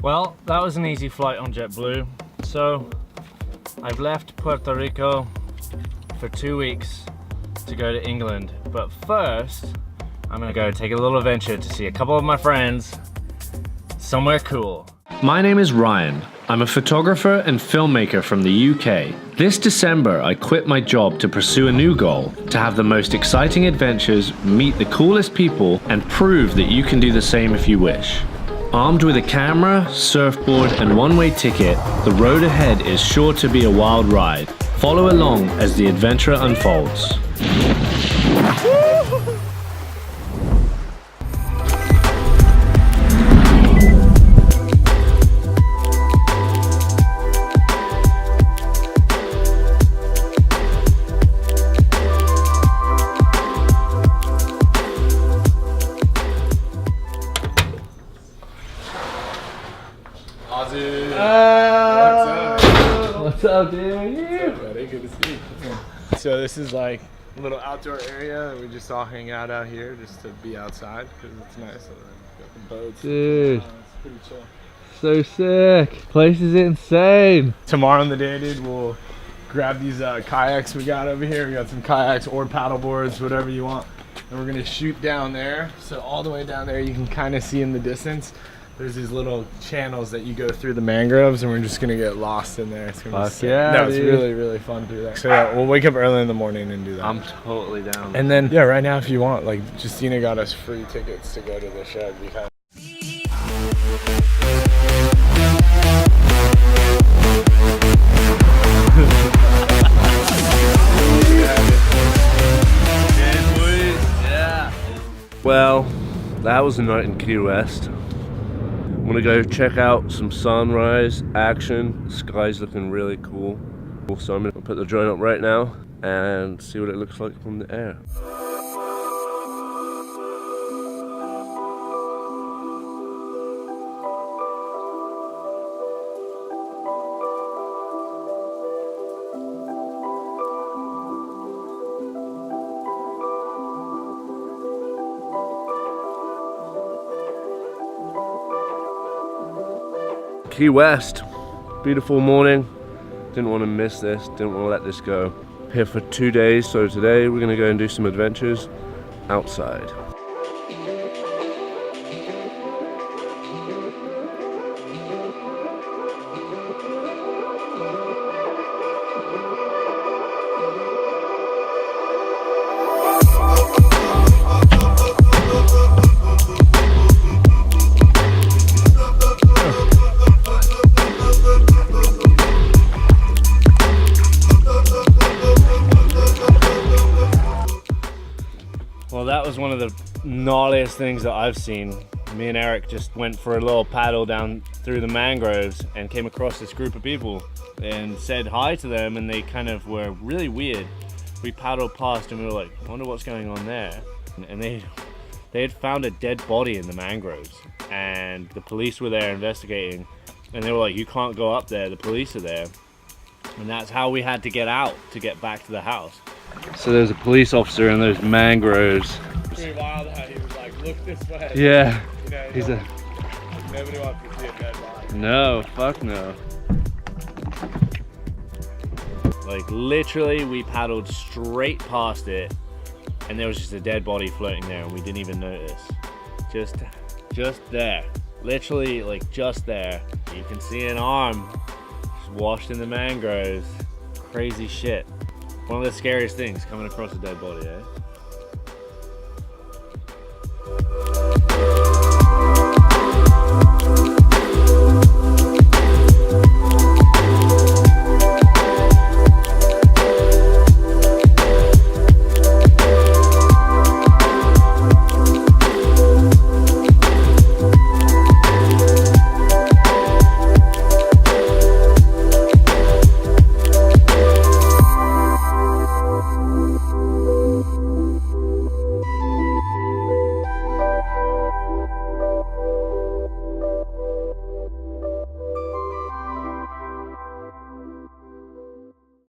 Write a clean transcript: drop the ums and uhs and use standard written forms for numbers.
Well, that was an easy flight on JetBlue. So I've left Puerto Rico for 2 weeks to go to England. But first, I'm gonna go take a little adventure to see a couple of my friends somewhere cool. My name is Ryan. I'm a photographer and filmmaker from the UK. This December, I quit my job to pursue a new goal, to have the most exciting adventures, meet the coolest people, and prove that you can do the same if you wish. Armed with a camera, surfboard, and one-way ticket, the road ahead is sure to be a wild ride. Follow along as the adventure unfolds. What's up, dude? What's up, buddy? Good to see you. So this is like a little outdoor area that we just all hang out here just to be outside because it's nice. Got the boats. Dude, it's pretty chill. so sick. Place is insane. Tomorrow on the day, dude, we'll grab these kayaks we got over here. We got some kayaks or paddle boards, whatever you want. And we're gonna shoot down there. So all the way down there, you can kind of see in the distance. There's these little channels that you go through the mangroves, and we're just gonna get lost in there. It's gonna be sick. Yeah, no, it's dude. really, really fun through there. So yeah, we'll wake up early in the morning and do that. I'm totally down. And then, yeah, right now if you want, like, Justina got us free tickets to go to the shed because Well, that was a night in Key West. I'm gonna go check out some sunrise action. The sky's looking really cool. So I'm gonna put the drone up right now and see what it looks like from the air. Key West, beautiful morning. Didn't want to miss this, didn't want to let this go. Here for 2 days, so today we're gonna go and do some adventures outside. Well, that was one of the gnarliest things that I've seen. Me and Eric just went for a little paddle down through the mangroves and came across this group of people and said hi to them, and they kind of were really weird. We paddled past and we were like, I wonder what's going on there. And they had found a dead body in the mangroves, and the police were there investigating, and they were like, you can't go up there, the police are there. And that's how we had to get out to get back to the house. So there's a police officer in those mangroves. pretty wild how he was like, look this way. Yeah. You know, He's a... nobody wants to see a dead body. No, fuck no. Like literally we paddled straight past it and there was just a dead body floating there and we didn't even notice. Just there. Literally like just there. You can see an arm just washed in the mangroves. Crazy shit. One of the scariest things, coming across a dead body, eh?